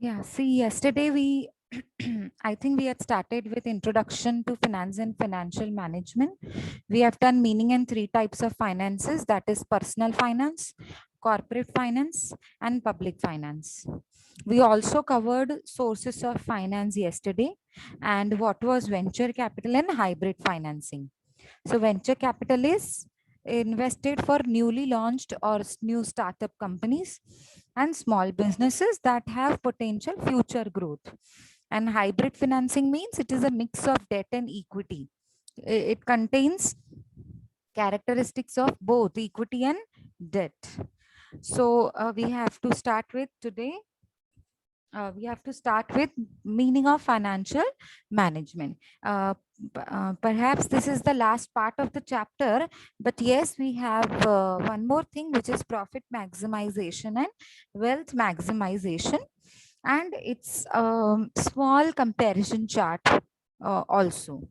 Yeah, see, yesterday we, I think we had started with introduction to finance and financial management. We have done meaning and three types of finances, that is personal finance, corporate finance, and public finance. We also covered sources of finance yesterday and what was venture capital and hybrid financing. So venture capital is invested for newly launched or new startup companies and small businesses that have potential future growth. And hybrid financing means it is a mix of debt and equity. It contains characteristics of both equity and debt. So we have to start with meaning of financial management. Perhaps this is the last part of the chapter, but yes, we have one more thing, which is profit maximization and wealth maximization, and it's small comparison chart also.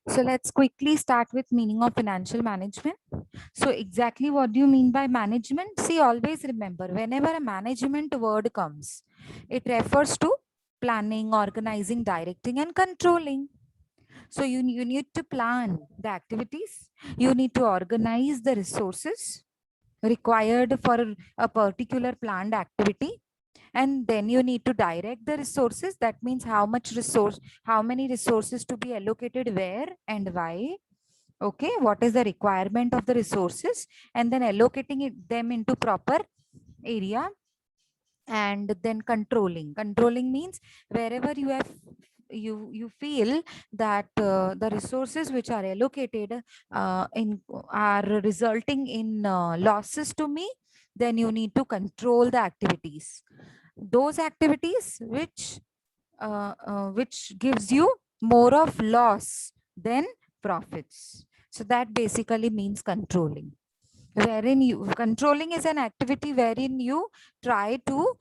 So let's quickly start with meaning of financial management. So exactly what do you mean by management? See, always remember, whenever a management word comes, it refers to planning, organizing, directing, and controlling. So you need to plan the activities. You need to organize the resources required for a particular planned activity. And then you need to direct the resources. That means how many resources to be allocated where and why. Okay, what is the requirement of the resources, and then allocating them into proper area. And then controlling means wherever you feel that the resources which are allocated in are resulting in losses to me, then you need to control the activities, those activities which gives you more of loss than profits. So that basically means controlling, wherein you controlling is an activity wherein you try to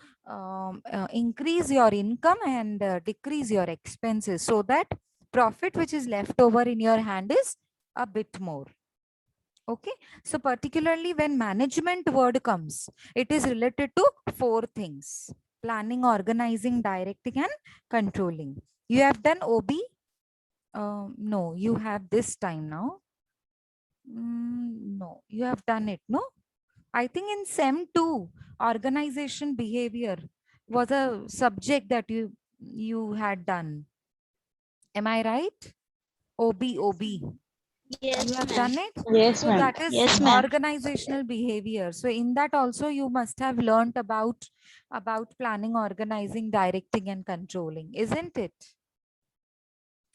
increase your income and decrease your expenses, so that profit which is left over in your hand is a bit more. Okay, so particularly when management word comes, it is related to four things: planning, organizing, directing, and controlling. You have done OB? No, you have this time now. No, you have done it, no? I think in SEM 2, organization behavior was a subject that you had done. Am I right? OB. You Yes, have ma'am. done it. Yes, So ma'am. that is Yes, ma'am. organizational behavior. So in that also you must have learnt about planning, organizing, directing, and controlling, isn't it?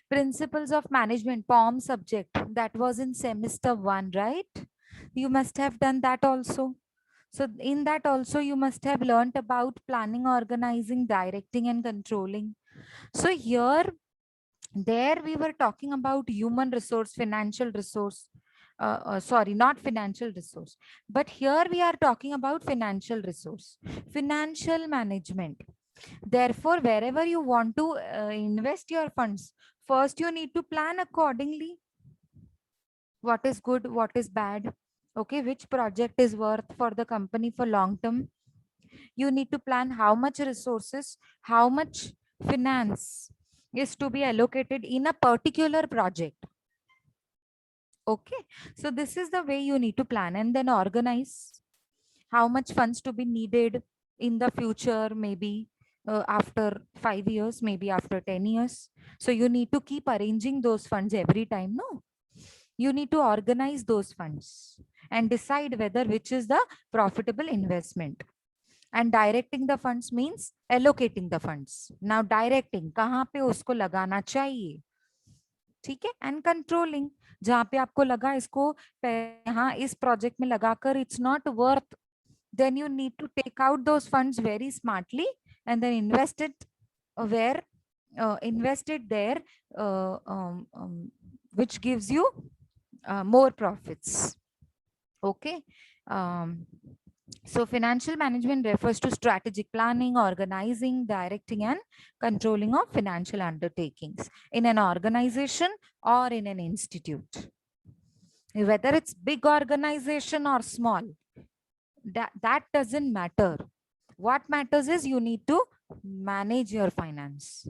Principles of management, POM subject, that was in semester 1, right? You must have done that also. So in that also you must have learnt about planning, organizing, directing, and controlling. So here, there we were talking about human resource, financial resource. Sorry, not financial resource, but here we are talking about financial resource, financial management. Therefore, wherever you want to invest your funds, first you need to plan accordingly. What is good, what is bad, okay, which project is worth for the company for long term. You need to plan how much resources, how much finance is to be allocated in a particular project. Okay, so this is the way you need to plan, and then organize how much funds to be needed in the future, maybe after 5 years, maybe after 10 years. So you need to keep arranging those funds every time, no? You need to organize those funds and decide whether which is the profitable investment. And directing the funds means allocating the funds. Now directing, कहाँ पे उसको लगाना चाहिए, ठीक है? And controlling, जहाँ पे आपको लगा इसको यहाँ इस project में लगाकर it's not worth, then you need to take out those funds very smartly and then invest it where invest it there, which gives you more profits. Okay. um, so financial management refers to strategic planning, organizing, directing, and controlling of financial undertakings in an organization or in an institute. Whether it's big organization or small, that doesn't matter. What matters is you need to manage your finance.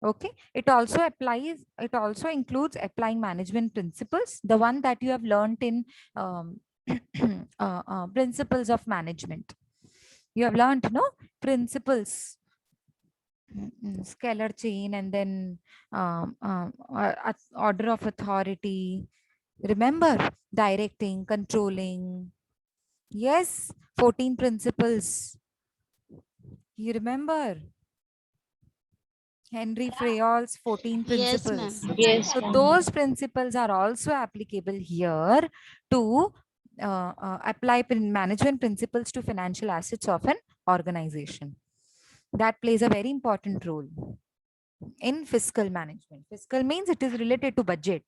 Okay, it also includes applying management principles, the one that you have learned in um, principles of management. You have learned, no, principles, scalar chain, and then order of authority. Remember, directing, controlling. Yes, 14 principles. You remember Henry Fayol's 14 Yes, ma'am. principles. Yes, So ma'am. those principles are also applicable here to apply management principles to financial assets of an organization. That plays a very important role in fiscal management. Fiscal means it is related to budget.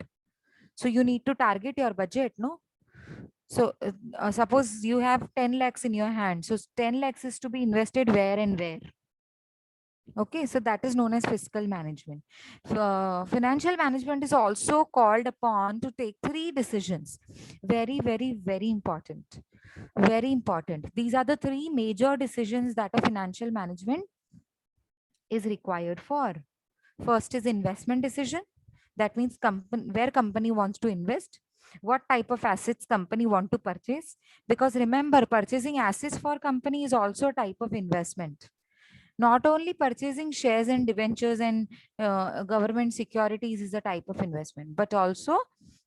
So you need to target your budget, no? So suppose you have 10 lakhs in your hand. So 10 lakhs is to be invested where and where. Okay, so that is known as fiscal management. Financial management is also called upon to take three decisions. Very, very, very important. Very important. These are the three major decisions that a financial management is required for. First is investment decision. That means where company wants to invest, what type of assets company want to purchase. Because remember, purchasing assets for company is also a type of investment. Not only purchasing shares and debentures and government securities is a type of investment, but also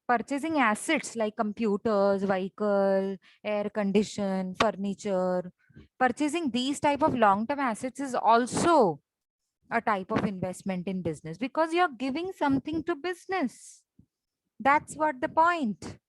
purchasing assets like computers, vehicle, air condition, furniture. Purchasing these type of long-term assets is also a type of investment in business, because you're giving something to business. That's what the point.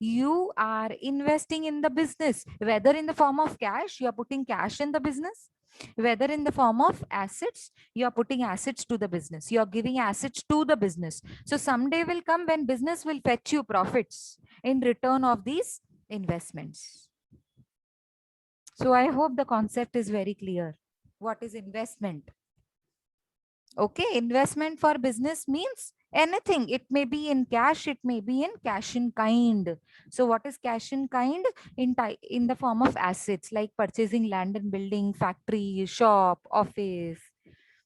You are investing in the business, whether in the form of cash, you are putting cash in the business, whether in the form of assets, you are putting assets to the business, you are giving assets to the business. So someday will come when business will fetch you profits in return of these investments. So I hope the concept is very clear. What is investment? Okay, investment for business means anything. It may be in cash, it may be in cash in kind. So what is cash in kind? In the form of assets like purchasing land and building, factory, shop, office,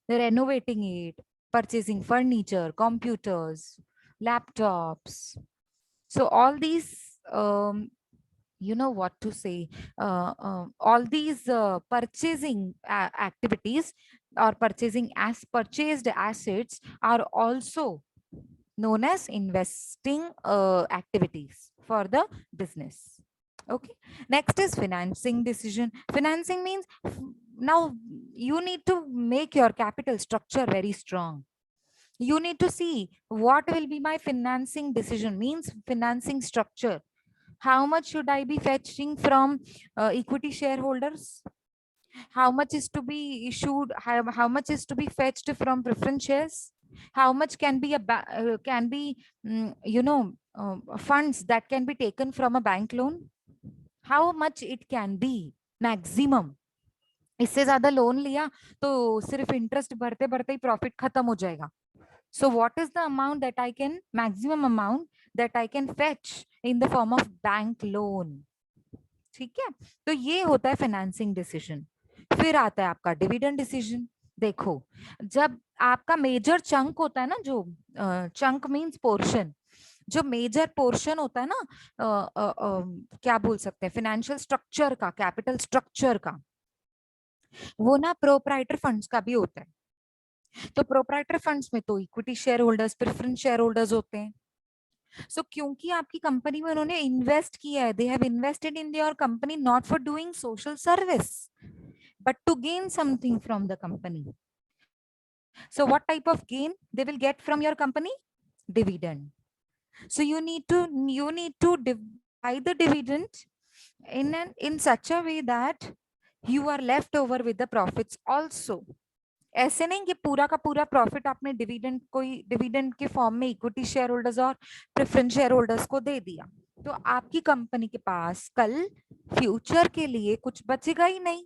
renovating it, purchasing furniture, computers, laptops. So all these you know what to say, all these purchasing activities or purchasing as purchased assets are also known as investing activities for the business. Okay, next is financing decision. Financing means now you need to make your capital structure very strong. You need to see what will be my financing decision, means financing structure. How much should I be fetching from equity shareholders? How much is to be issued? How much is to be fetched from preference shares? How much can be can be funds that can be taken from a bank loan? How much it can be maximum? इससे ज्यादा loan लिया तो सिर्फ interest भरते भरते ही profit खत्म हो जाएगा. So what is the amount that I can, maximum amount that I can fetch in the form of bank loan? ठीक है, तो ये होता है फाइनेंसिंग डिसीजन. फिर आता है आपका डिविडेंड डिसीजन. देखो, जब आपका मेजर चंक होता है ना, जो चंक मींस पोर्शन, जो मेजर पोर्शन होता है ना, क्या बोल सकते हैं, फाइनेंशियल स्ट्रक्चर का, कैपिटल स्ट्रक्चर का, वो ना प्रोप्राइटर फंड्स का भी होता है. तो प्रोप्राइटर फंड्स में तो equity share holders, preference share holders होते हैं. सो क्योंकि आपकी कंपनी में उन्होंने इन्वेस्ट किया है, they have invested in your company not for doing social service but to gain something from the company. So what type of gain they will get from your company? Dividend. So you need to divide the dividend in such a way that you are left over with the profits also. ऐसे नहीं कि पूरा का पूरा profit आपने dividend, कोई dividend के form में इक्विटी शेयर होल्डर्स और प्रेफरेंस शेयर होल्डर्स को दे दिया, तो आपकी कंपनी के पास कल फ्यूचर के लिए कुछ बचेगा ही नहीं,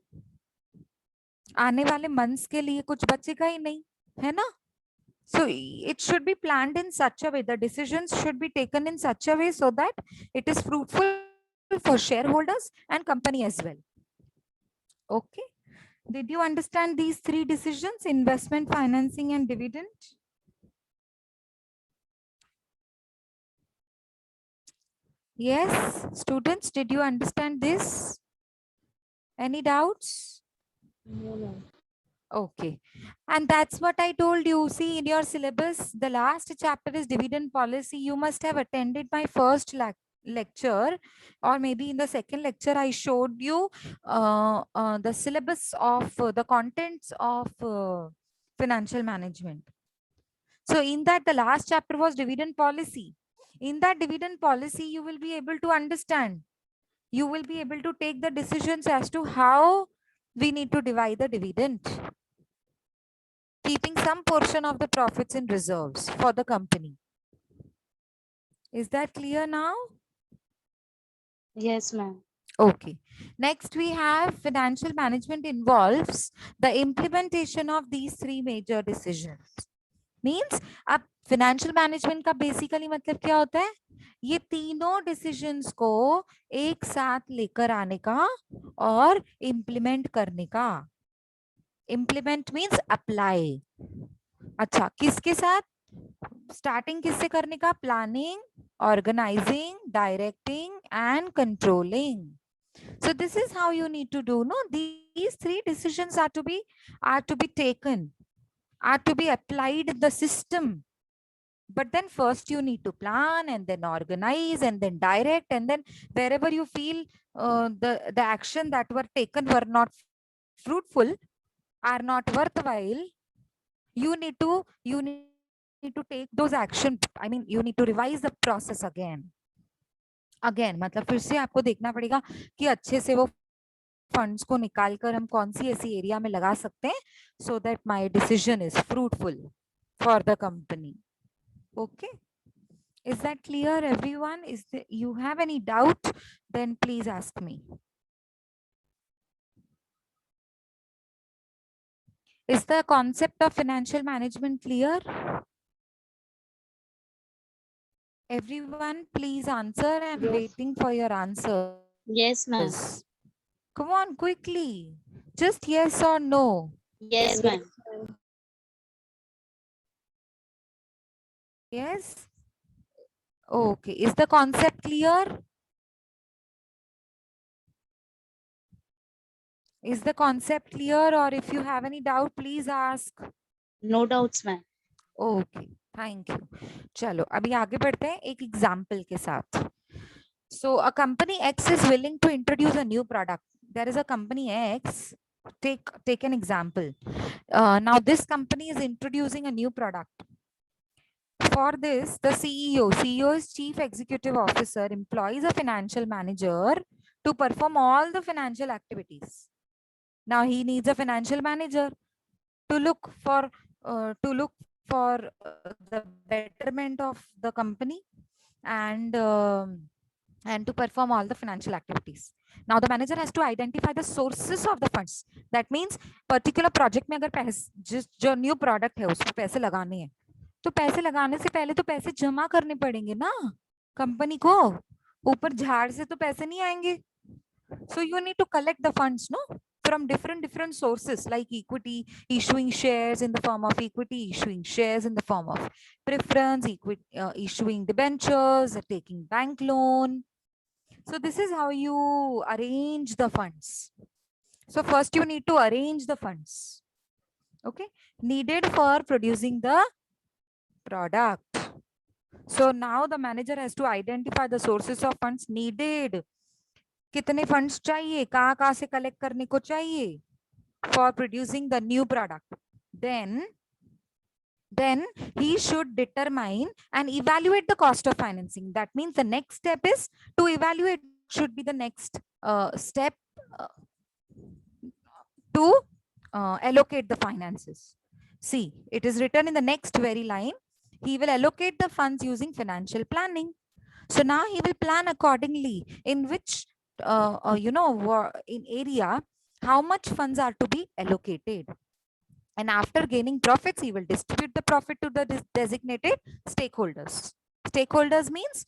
आने वाले मंथ्स के लिए कुछ बचेगा ही नहीं, है ना. So it should be planned in such a way, the decisions should be taken in such a way so that it is fruitful for shareholders and company as well. Okay. Did you understand these three decisions: investment, financing, and dividend? Yes, students, did you understand this? Any doubts? No, ma'am. Okay. And that's what I told you. See, in your syllabus, the last chapter is dividend policy. You must have attended my first lecture, or maybe in the second lecture, I showed you the syllabus of the contents of financial management. So in that, the last chapter was dividend policy. In that dividend policy, you will be able to understand. You will be able to take the decisions as to how we need to divide the dividend, keeping some portion of the profits in reserves for the company. Is that clear now? Yes, ma'am. Okay. Next, we have financial management involves the implementation of these three major decisions. Means अब financial management का basically मतलब क्या होता है, ये तीनों decisions को एक साथ लेकर आने का और इम्प्लीमेंट करने का. Implement means apply. अच्छा, किसके साथ? स्टार्टिंग किससे करने का? Planning, organising, directing and controlling. So this is how you need to do. No, these three decisions are to be taken, are to be applied in the system. But then first you need to plan and then organize and then direct, and then wherever you feel the action that were taken were not fruitful, are not worthwhile, you need to take those action. I mean, you need to revise the process again. मतलब फिर से आपको देखना पड़ेगा कि अच्छे से वो फंड्स को निकाल कर हम कौन सी ऐसी एरिया में लगा सकते हैं, so that my decision is fruitful for the company. Okay. Is that clear, everyone? You have any doubt? Then please ask me. Is the concept of financial management clear? Everyone, please answer. I'm Yes. waiting for your answers. Yes, ma'am. Come on, quickly. Just yes or no. Yes, ma'am. Yes. Okay. Is the concept clear? Is the concept clear? Or if you have any doubt, please ask. No doubts, ma'am. Okay, thank you. चलो अभी आगे बढ़ते हैं एक example के साथ. So a company X is willing to introduce a new product. There is a company X. Take an example. Now this company is introducing a new product. For this, the CEO is Chief Executive Officer, employs a financial manager to perform all the financial activities. Now he needs a financial manager to look for the betterment of the company, and to perform all the financial activities. Now the manager has to identify the sources of the funds. That means particular project में अगर पैसे जो new product है उसमें पैसे लगाने हैं, तो पैसे लगाने से पहले तो पैसे जमा करने पड़ेंगे ना कंपनी को. ऊपर झाड़ से तो पैसे नहीं आएंगे. So you need to collect the funds, no, from different sources like equity, issuing shares in the form of equity, issuing shares in the form of preference, issuing debentures, taking bank loan. So this is how you arrange the funds. So first you need to arrange the funds, okay, needed for producing the product. So now the manager has to identify the sources of funds needed. कितने funds चाहिए, कहाँ से collect करने को चाहिए for producing the new product. Then he should determine and evaluate the cost of financing. That means the next step is to evaluate what should be the next step uh, to allocate the finances. See, it is written in the next very line. He will allocate the funds using financial planning. So now he will plan accordingly in which, in area, how much funds are to be allocated. And after gaining profits, he will distribute the profit to the designated stakeholders. Stakeholders means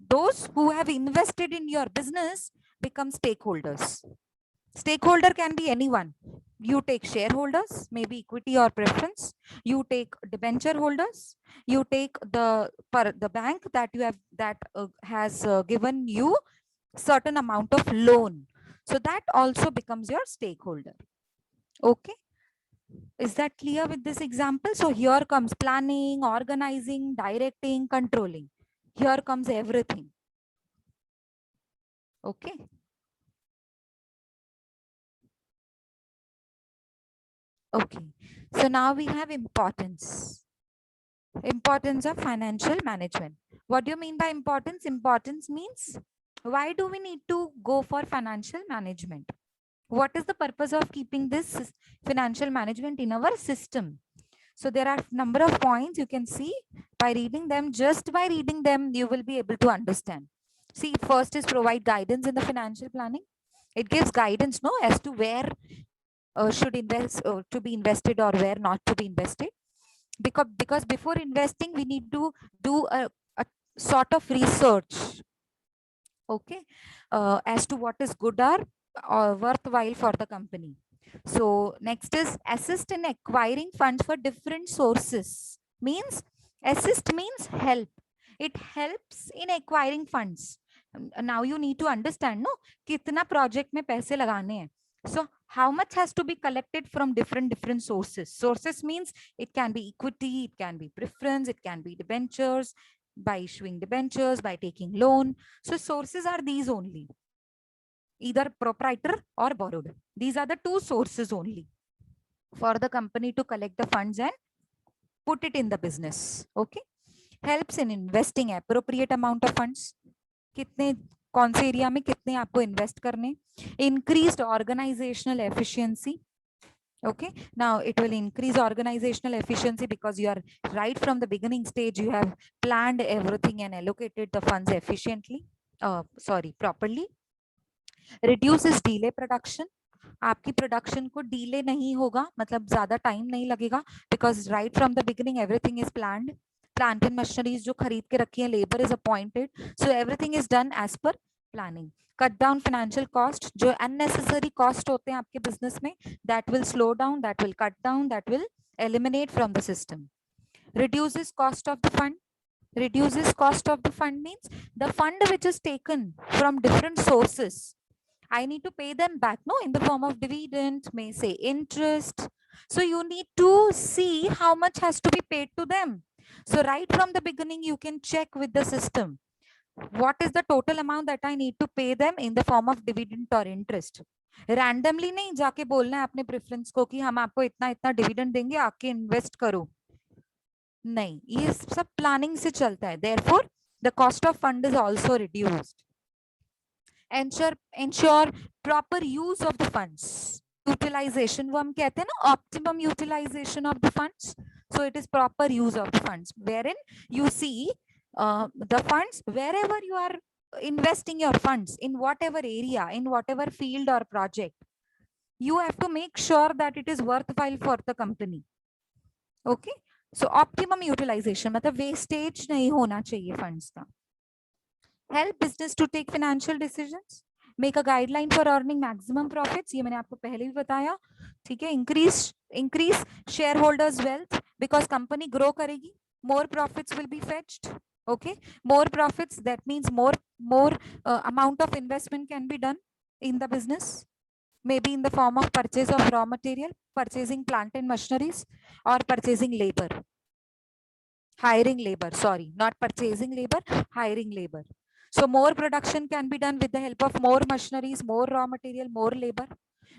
those who have invested in your business become stakeholders. Stakeholder can be anyone. You take shareholders, maybe equity or preference. You take debenture holders. You take the bank that you have that has given you certain amount of loan. So that also becomes your stakeholder. Okay. Is that clear with this example? So here comes planning, organizing, directing, controlling. Here comes everything. Okay. Okay. So now we have importance. Importance of financial management. What do you mean by importance? Importance means why do we need to go for financial management? What is the purpose of keeping this financial management in our system? So there are number of points you can see by reading them. Just by reading them, you will be able to understand. See, first is provide guidance in the financial planning. It gives guidance, no, as to where should invest to be invested or where not to be invested. Because before investing, we need to do a sort of research, okay, as to what is good or worthwhile for the company. So next is assist in acquiring funds for different sources. Means assist means help. It helps in acquiring funds. Now you need to understand, no, कितना project में पैसे लगाने हैं. So how much has to be collected from different sources? Sources means it can be equity, it can be preference, it can be debentures, by issuing debentures, by taking loan. So sources are these only, either proprietor or borrowed. These are the two sources only for the company to collect the funds and put it in the business. Okay. Helps in investing appropriate amount of funds. कितने कौन से area में कितने आपको invest करने. Increased organizational efficiency. Okay, now it will increase organizational efficiency because you are right from the beginning stage, you have planned everything and allocated the funds efficiently, properly. Reduces delay production. आपकी production को delay नहीं होगा, मतलब ज्यादा time नहीं लगेगा, because right from the beginning everything is planned. Plant and machineries जो खरीद के रखी है, labour is appointed, so everything is done as per planning. Cut down financial cost, जो अननेसेसरी कॉस्ट होते हैं आपके बिजनेस में, that will slow down, that will cut down, that will eliminate from the system. Reduces cost of the fund. Reduces cost of the fund means the fund which is taken from different sources, I need to pay them back, no, in the form of dividend, may say interest. So you need to see how much has to be paid to them. So right from the beginning, you can check with the system. What is the total amount that I need to pay them in the form of dividend or interest? Randomly नहीं जाके बोलना है अपने preference को कि हम आपको इतना इतना डिविडेंड देंगे, आके इन्वेस्ट करो. नहीं, ये सब प्लानिंग से चलता है. Therefore, the cost of fund is also reduced. ensure proper use of the funds. Utilization, वो हम कहते हैं ना, optimum utilization of the funds. So it is proper use of the funds, wherein you see the funds wherever you are investing your funds, in whatever area, in whatever field or project, you have to make sure that it is worthwhile for the company. Okay, so optimum utilization मतलब wastage नहीं होना चाहिए funds का. Help business to take financial decisions. Make a guideline for earning maximum profits. ये मैंने आपको पहले भी बताया, ठीक है. Increase shareholders wealth, because company grow करेगी, more profits will be fetched. Okay, more profits, that means more amount of investment can be done in the business, maybe in the form of purchase of raw material, purchasing plant and machineries, or purchasing labor, hiring labor, sorry, not purchasing labor, hiring labor. So more production can be done with the help of more machineries, more raw material, more labor.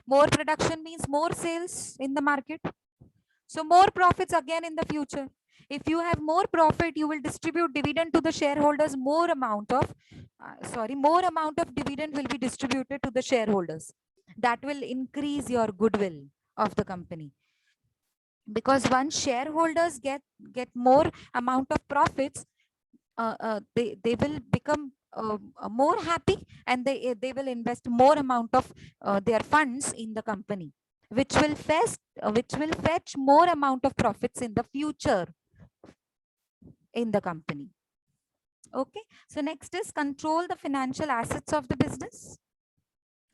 More production means more sales in the market. So more profits again in the future. If you have more profit, you will distribute dividend to the shareholders. More amount of dividend will be distributed to the shareholders. That will increase your goodwill of the company. Because once shareholders get more amount of profits, they will become more happy, and they will invest more amount of their funds in the company, which will fetch more amount of profits in the future in the company. Okay, so next is control the financial assets of the business.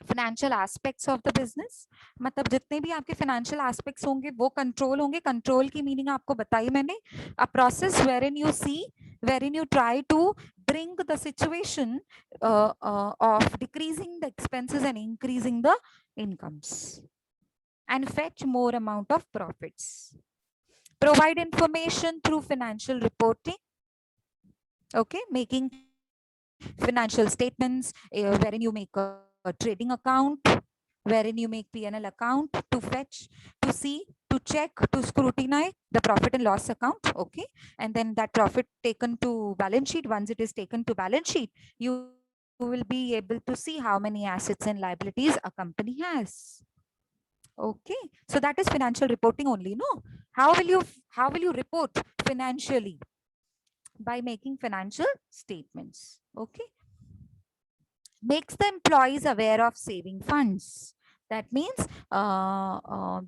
financial aspects of the business, मतलब जितने भी आपके financial aspects होंगे वो control होंगे. Control की meaning आपको बताई मैंने. A process wherein you try to bring the situation of decreasing the expenses and increasing the incomes and fetch more amount of profits. Provide information through financial reporting. Okay, making financial statements wherein you make a trading account, wherein you make P&L account to fetch, to see, to check, to scrutinize the profit and loss account. Okay, and then that profit taken to balance sheet. Once it is taken to balance sheet, you will be able to see how many assets and liabilities a company has. Okay, so that is financial reporting only. No, how will you report financially? By making financial statements. Okay, makes the employees aware of saving funds. That means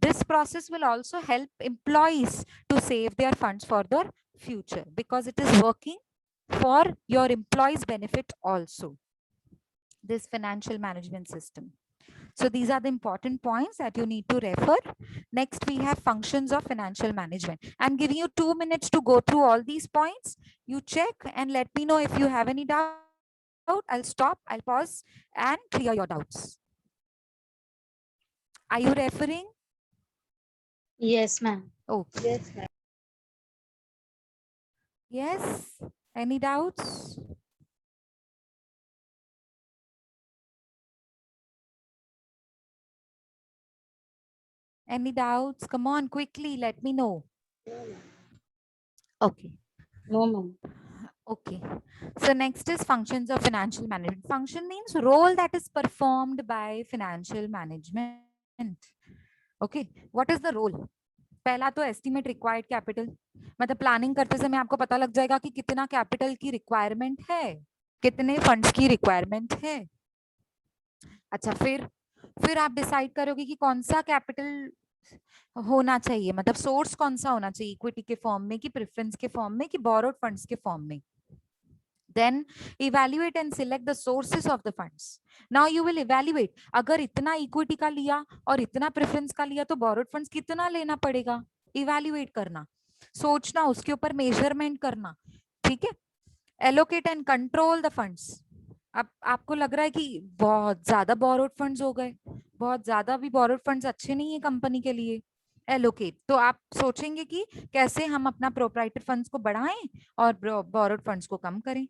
this process will also help employees to save their funds for their future, because it is working for your employees benefit also, this financial management system. So these are the important points that you need to refer. Next, we have functions of financial management. I'm giving you 2 minutes to go through all these points. You check and let me know if you have any doubt. I'll stop, I'll pause and clear your doubts. Are you referring? Yes, ma'am. Okay. Yes, ma'am. Yes. Any doubts? Any doubts? Come on, quickly, let me know. Okay. No, ma'am. Okay. So next is functions of financial management. Function means role that is performed by financial management. Okay. What is the role? पहला तो estimate required capital, मतलब planning करते समय आपको पता लग जाएगा कि कितना कैपिटल की रिक्वायरमेंट है, कितने फंड्स की रिक्वायरमेंट है. अच्छा, फिर आप डिसाइड करोगे कि कौन सा कैपिटल होना चाहिए, मतलब सोर्स कौन सा होना चाहिए, इक्विटी के फॉर्म में कि प्रेफरेंस के फॉर्म में कि बोरोड फंड्स के फॉर्म में. Then evaluate and select the sources of the funds. Now you will evaluate, अगर इतना इक्विटी का लिया और इतना प्रेफरेंस का लिया तो बोरोड फंड्स कितना लेना पड़ेगा. इवैल्यूएट करना, सोचना, उसके ऊपर मेजरमेंट करना. ठीक है. Allocate and control the funds. अब आपको लग रहा है कि बहुत ज्यादा बोरोड फंड्स हो गए, बहुत ज्यादा भी बोरोड फंड्स अच्छे नहीं है कंपनी के लिए. एलोकेट, तो आप सोचेंगे कि कैसे हम अपना प्रोप्राइटर फंड्स को बढ़ाएं और बोरोड फंड्स को कम करें.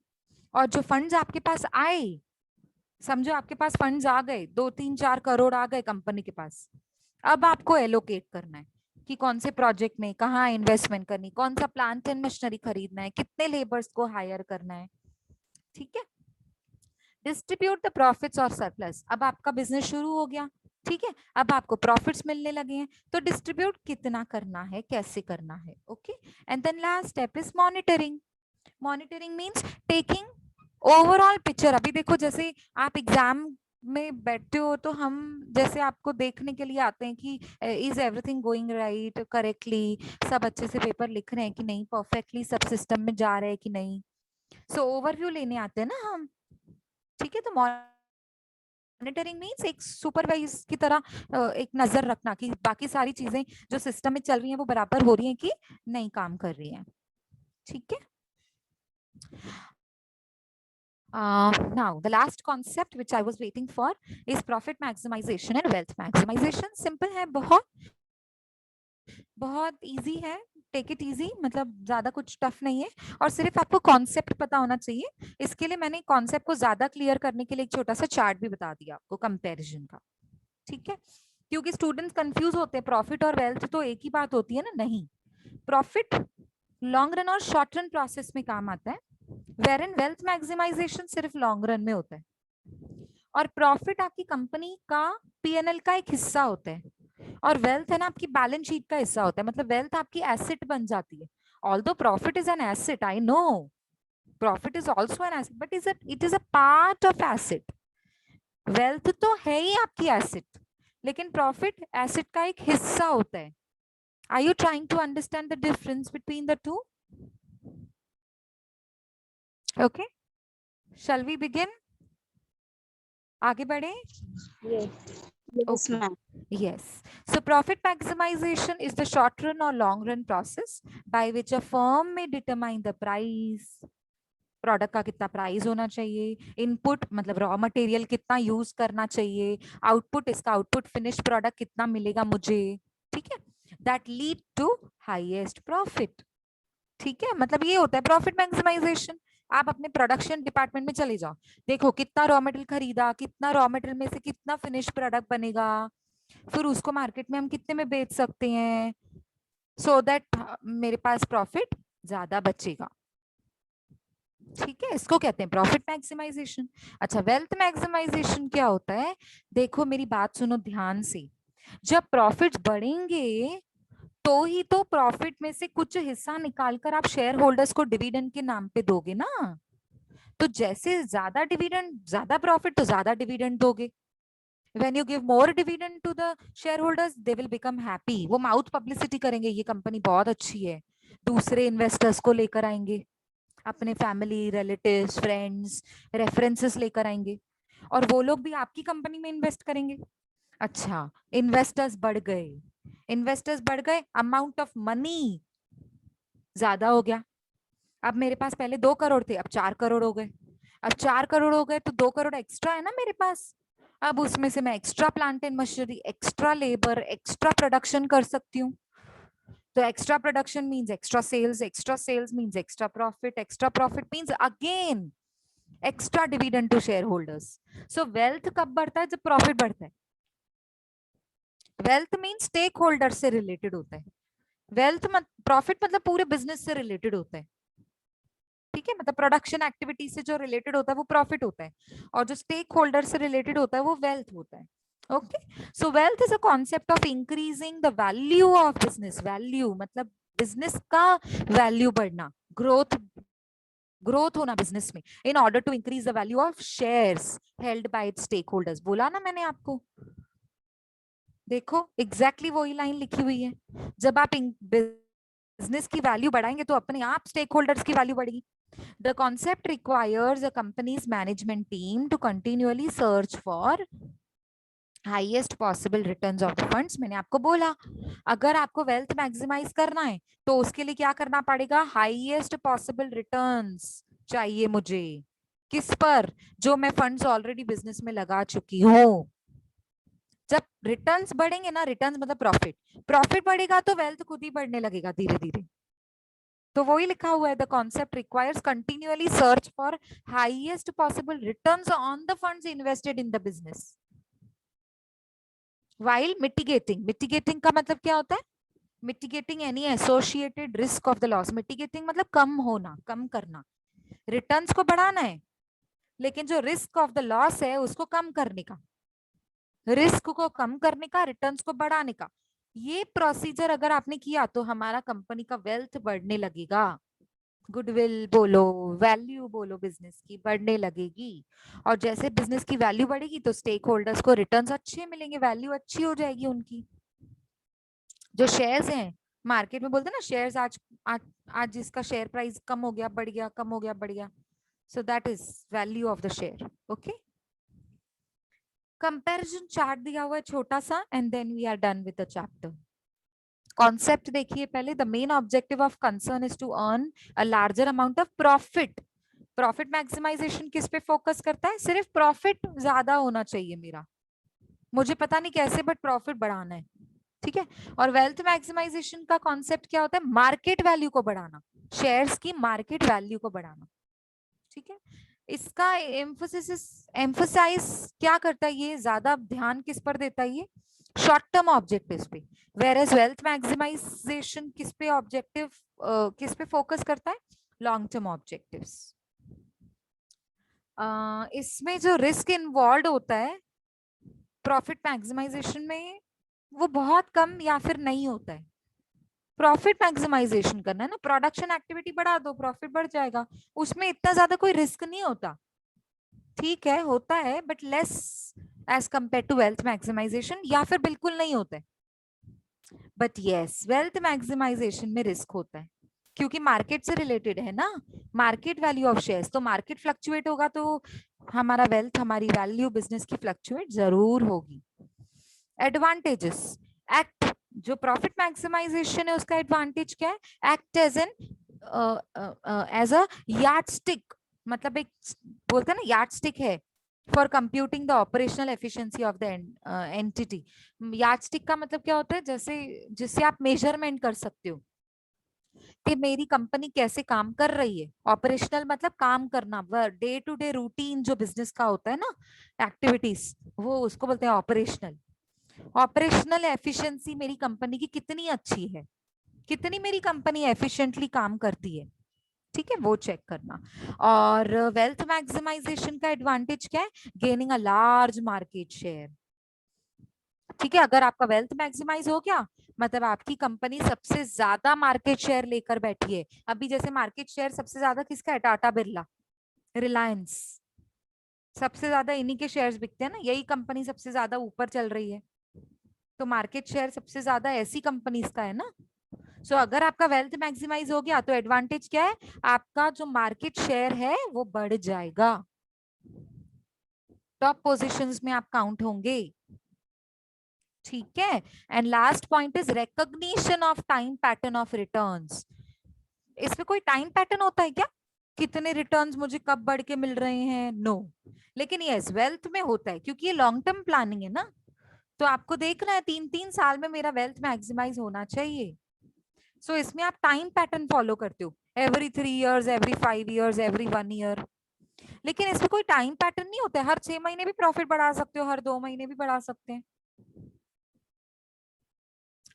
और जो फंड्स आपके पास आए, समझो आपके पास फंड्स आ गए, 2-3-4 करोड़ आ गए कंपनी के पास, अब आपको एलोकेट करना है कि कौन से प्रोजेक्ट में कहाँ इन्वेस्टमेंट करनी, कौन सा प्लांट एंड मशीनरी खरीदना है, कितने लेबर्स को हायर करना है. ठीक है. डिस्ट्रीब्यूट द प्रॉफिट्स और सरप्लस. अब आपका बिजनेस शुरू हो गया, ठीक है, अब आपको प्रॉफिट्स मिलने लगे हैं, तो डिस्ट्रीब्यूट कितना करना है, कैसे करना है. Okay. And then last step is monitoring. Monitoring means taking overall picture. अभी देखो, जैसे आप एग्जाम में बैठते हो तो हम जैसे आपको देखने के लिए आते हैं कि is everything going right, correctly, सब अच्छे से पेपर लिख रहे हैं कि नहीं, परफेक्टली सब सिस्टम में जा रहे हैं कि नहीं. सो ओवरव्यू लेने आते हैं ना हम. ठीक है. तो मॉनिटरिंग मीन्स एक सुपरवाइज की तरह एक नजर रखना कि बाकी सारी चीजें जो सिस्टम में चल रही हैं वो बराबर हो रही हैं कि नहीं काम कर रही हैं. ठीक है. Now, the last concept which I was waiting for is profit maximization and wealth maximization. Simple है, बहुत बहुत easy है. टेक इट इजी, मतलब ज्यादा कुछ टफ नहीं है और सिर्फ आपको कॉन्सेप्ट पता होना चाहिए. इसके लिए मैंने कॉन्सेप्ट को ज्यादा क्लियर करने के लिए एक छोटा सा चार्ट भी बता दिया आपको कंपैरिजन का. ठीक है. क्योंकि स्टूडेंट्स कंफ्यूज होते हैं, प्रॉफिट और वेल्थ तो एक ही बात होती है ना. नहीं, प्रॉफिट लॉन्ग रन और शॉर्ट रन प्रोसेस में काम आता है, वेरन वेल्थ मैक्सिमाइजेशन सिर्फ लॉन्ग रन में होता है. और प्रॉफिट आपकी कंपनी का पीएनएल का एक हिस्सा होता है और वेल्थ है ना आपकी बैलेंस शीट का हिस्सा होता है. मतलब वेल्थ आपकी एसेट बन जाती है. Although profit is an asset, I know profit is also an asset, but it is a part of asset. Wealth तो है ही आपकी एसेट, लेकिन प्रॉफिट एसेट का एक हिस्सा होता है. Are you trying to understand the difference between the two? Okay, shall we begin? आगे बढ़े? Yes. Yes, Okay. ma'am. Yes. So profit maximization is the short run or long run process by which a firm may determine the price. Product का कितना price होना चाहिए, input मतलब raw material कितना use करना चाहिए, आउटपुट, इसका output finish product कितना मिलेगा मुझे, ठीक है, that lead to highest profit. ठीक है, मतलब ये होता है प्रॉफिट मैक्सिमाइजेशन। आप अपने प्रोडक्शन डिपार्टमेंट में चले जाओ, देखो कितना रॉ मटेरियल खरीदा, कितना रॉ मटेरियल में से कितना फिनिश प्रोडक्ट बनेगा, फिर उसको मार्केट में हम कितने में बेच सकते हैं, सो दैट मेरे पास प्रॉफिट ज्यादा बचेगा। ठीक है, इसको कहते हैं प्रॉफिट मैक्सिमाइजेशन। अच्छा, वेल्थ मैक्सिमाइजेशन क्या होता है? देखो मेरी बात सुनो ध्यान से, जब प्रॉफिट्स बढ़ेंगे तो ही तो प्रॉफिट में से कुछ हिस्सा निकालकर आप शेयर होल्डर्स को डिविडेंड के नाम पे दोगे ना। तो जैसे ज्यादा डिविडेंड, ज्यादा प्रॉफिट तो ज्यादा डिविडेंड दोगे। when you give more dividend to the shareholders they will become happy, वो माउथ पब्लिसिटी करेंगे ये कंपनी बहुत अच्छी है, दूसरे इन्वेस्टर्स को लेकर आएंगे, अपने फैमिली रिलेटिव्स फ्रेंड्स रेफरेंसेस लेकर आएंगे, और वो लोग भी आपकी कंपनी में इन्वेस्ट करेंगे। अच्छा, इन्वेस्टर्स बढ़ गए, इन्वेस्टर्स बढ़ गए, अमाउंट ऑफ मनी ज्यादा हो गया। अब मेरे पास पहले 2 करोड़ थे, अब 4 करोड़ हो गए, अब 4 करोड़ हो गए तो 2 करोड़ एक्स्ट्रा है ना मेरे पास। अब उसमें से मैं extra plant and machinery, extra labour, extra production कर सकती हूँ। तो extra production means extra sales means extra profit means again extra dividend to share holders. So wealth कब बढ़ता है? जब प्रॉफिट बढ़ता है। वेल्थ मीन्स स्टेक होल्डर से रिलेटेड होता है, वेल्थ प्रॉफिट मतलब पूरे बिजनेस से रिलेटेड होता है। ठीक है, मतलब प्रोडक्शन एक्टिविटी से जो रिलेटेड होता है वो प्रॉफिट होता है, और जो स्टेक होल्डर से रिलेटेड होता है वो वेल्थ होता है। Okay, so wealth is a concept of increasing the value of business, value मतलब बिजनेस का वैल्यू बढ़ना, ग्रोथ, ग्रोथ होना बिजनेस में, in order to increase the value of shares held by its stake holders. बोला ना मैंने आपको, देखो एग्जैक्टली वही लाइन लिखी हुई है, जब आप बिजनेस की वैल्यू बढ़ाएंगे तो अपने आप स्टेक होल्डर्स की वैल्यू बढ़ेगी। The concept requires a company's management team to continually search for highest possible returns of the funds। मैंने आपको बोला अगर आपको वेल्थ मैक्सिमाइज करना है तो उसके लिए क्या करना पड़ेगा? हाईएस्ट पॉसिबल रिटर्न्स चाहिए मुझे। किस पर? जो मैं फंड्स ऑलरेडी बिजनेस में लगा चुकी हूँ। जब रिटर्न्स बढ़ेंगे ना, रिटर्न्स मतलब प्रॉफिट, प्रॉफिट बढ़ेगा तो वेल्थ खुद ही बढ़ने लगेगा धीरे धीरे। तो वही लिखा हुआ है, the concept requires continually search for highest possible returns on the funds invested in the business while mitigating। Mitigating का मतलब क्या होता है? Mitigating any associated risk of the loss. Mitigating मतलब कम होना, कम करना। रिटर्न्स को बढ़ाना है लेकिन जो रिस्क ऑफ द लॉस है उसको कम करने का, रिस्क को कम करने का, रिटर्न्स को बढ़ाने का। ये प्रोसीजर अगर आपने किया तो हमारा कंपनी का वेल्थ बढ़ने लगेगा, गुडविल बोलो, वैल्यू बोलो, बिजनेस की बढ़ने लगेगी। और जैसे बिजनेस की वैल्यू बढ़ेगी तो स्टेक होल्डर्स को रिटर्न्स अच्छे मिलेंगे, वैल्यू अच्छी हो जाएगी उनकी। जो शेयर्स हैं मार्केट में, बोलते हैं ना शेयर्स आज आज जिसका शेयर प्राइस कम हो गया बढ़ गया, कम हो गया बढ़ गया, so that is value of the share. Okay, comparison chart दिया हुआ है छोटा सा, and then we are done with the chapter. Concept देखिए पहले, the main objective of concern is to earn a larger amount of profit. Profit maximisation किस पे focus करता है? सिर्फ प्रॉफिट ज्यादा होना चाहिए मेरा, मुझे पता नहीं कैसे बट प्रॉफिट बढ़ाना है। ठीक है, और वेल्थ मैक्सिमाइजेशन का कॉन्सेप्ट क्या होता है? मार्केट वैल्यू को बढ़ाना, शेयर्स की मार्केट वैल्यू को बढ़ाना। ठीक है, इसका एम्फोसाइज क्या करता है, ये ज्यादा ध्यान किस पर देता है? ये शॉर्ट टर्म ऑब्जेक्टिव्स पे। वेयर एज वेल्थ मैक्सिमाइजेशन किस पे ऑब्जेक्टिव, किस पे फोकस करता है? Long term objectives. इसमें जो रिस्क इन्वॉल्व होता है प्रॉफिट मैक्सिमाइजेशन में वो बहुत कम या फिर नहीं होता है। प्रॉफिट मैक्सिमाइजेशन करना है ना, प्रोडक्शन एक्टिविटी बढ़ा दो प्रॉफिट बढ़ जाएगा, उसमें इतना ज्यादा कोई रिस्क नहीं होता। ठीक है, होता है but less as compare to wealth maximisation, या फिर बिल्कुल नहीं होता है। बट यस, वेल्थ मैक्सिमाइजेशन में रिस्क होता है। क्योंकि मार्केट से रिलेटेड है ना, मार्केट वैल्यू ऑफ शेयर्स। तो मार्केट फ्लक्चुएट होगा तो हमारा वेल्थ, हमारी वैल्यू बिजनेस की फ्लक्चुएट जरूर होगी। एडवांटेजेस, एक्ट, जो प्रॉफिट मैक्सिमाइजेशन है उसका एडवांटेज क्या है? Act as a yard stick, मतलब एक बोलते हैं ना यार्ड स्टिक है for computing the operational efficiency of the entity. Yard stick का मतलब क्या होता है? जैसे जिससे आप मेजरमेंट कर सकते हो कि मेरी कंपनी कैसे काम कर रही है। ऑपरेशनल मतलब काम करना, डे टू डे रूटीन जो बिजनेस का होता है ना, एक्टिविटीज, वो उसको बोलते हैं ऑपरेशनल। ऑपरेशनल एफिशिएंसी मेरी कंपनी की कितनी अच्छी है, कितनी मेरी कंपनी एफिशिएंटली काम करती है, ठीक है, वो चेक करना। और वेल्थ मैक्सिमाइजेशन का एडवांटेज क्या है? Gaining a large market share. ठीक है, अगर आपका वेल्थ मैक्सिमाइज हो गया मतलब आपकी कंपनी सबसे ज्यादा मार्केट शेयर लेकर बैठी है। अभी जैसे मार्केट शेयर सबसे ज्यादा किसका है? टाटा बिरला, रिलायंस, सबसे ज्यादा इन्हीं के शेयर्स बिकते हैं ना, यही कंपनी सबसे ज्यादा ऊपर चल रही है। तो मार्केट शेयर सबसे ज्यादा ऐसी कंपनीज का है ना। सो अगर आपका वेल्थ मैक्सिमाइज हो गया तो एडवांटेज क्या है? आपका जो मार्केट शेयर है वो बढ़ जाएगा, टॉप पोजीशंस में आप काउंट होंगे, ठीक है। And last point is recognition of time pattern of returns. इसमें कोई टाइम पैटर्न होता है क्या? कितने रिटर्न्स मुझे कब बढ़ के मिल रहे हैं? नो लेकिन यस वेल्थ में होता है, क्योंकि ये लॉन्ग टर्म प्लानिंग है ना। तो आपको देखना है 3-3 साल में मेरा वेल्थ मैक्सिमाइज होना चाहिए। सो इसमें आप टाइम पैटर्न फॉलो करते हो, every 3 years, every 5 years, every 1 year. लेकिन इसमें कोई टाइम पैटर्न नहीं होता है, हर 6 महीने भी प्रॉफिट बढ़ा सकते हो, हर 2 महीने भी बढ़ा सकते हैं।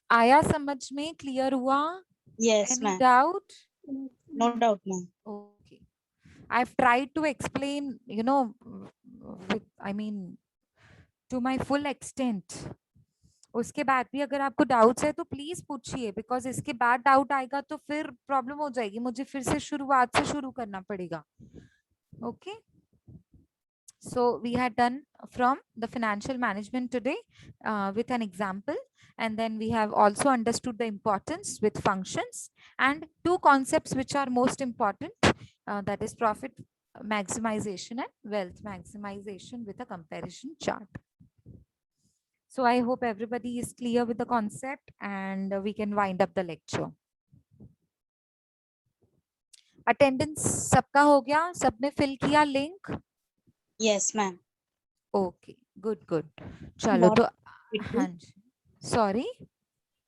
आया समझ में? क्लियर हुआ? Yes, any ma'am. Doubt? No doubt, ma'am. Okay, I've tried to explain, with, I mean, to my full extent. उसके बाद भी अगर आपको डाउट्स है तो प्लीज पूछिए, बिकॉज इसके बाद डाउट आएगा तो फिर प्रॉब्लम हो जाएगी, मुझे फिर से शुरुआत से शुरू करना पड़ेगा। Okay, so we had done from the financial management today with an example, and then we have also understood the importance with functions and two concepts which are most important, that is profit maximization and wealth maximization with a comparison chart. So I hope everybody is clear with the concept, and we can wind up the lecture. Attendance सबका हो गया? सबने fill किया link? Yes, ma'am. Okay, good good. चलो Not तो हाँ PPT. जी, sorry.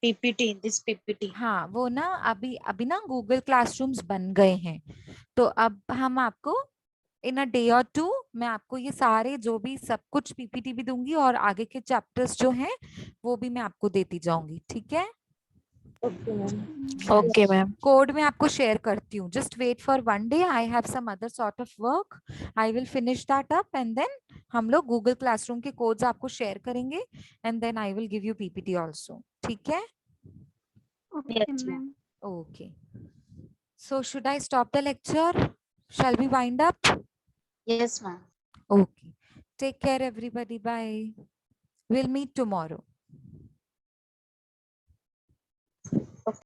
PPT. This PPT. हाँ वो ना अभी अभी ना गूगल क्लासरूम्स बन गए हैं, तो अब हम आपको इन अ डे और टू मैं आपको ये सारे जो भी सब कुछ पीपीटी भी दूंगी और आगे के चैप्टर्स जो हैं वो भी मैं आपको देती जाऊंगी, ठीक है। Okay, ma'am. हाँ Yes. जी, कोड में आपको शेयर करती हूँ, just wait for 1 day, I have some other sort of work, I will finish that up and then हम लोग गूगल क्लासरूम के कोड्स आपको शेयर करेंगे, and then I will give you PPT also, ठीक है। Yes, ma'am. Okay, so should I stop the lecture? Shall we wind up? Yes, ma'am. Okay, take care everybody, bye, we'll meet tomorrow.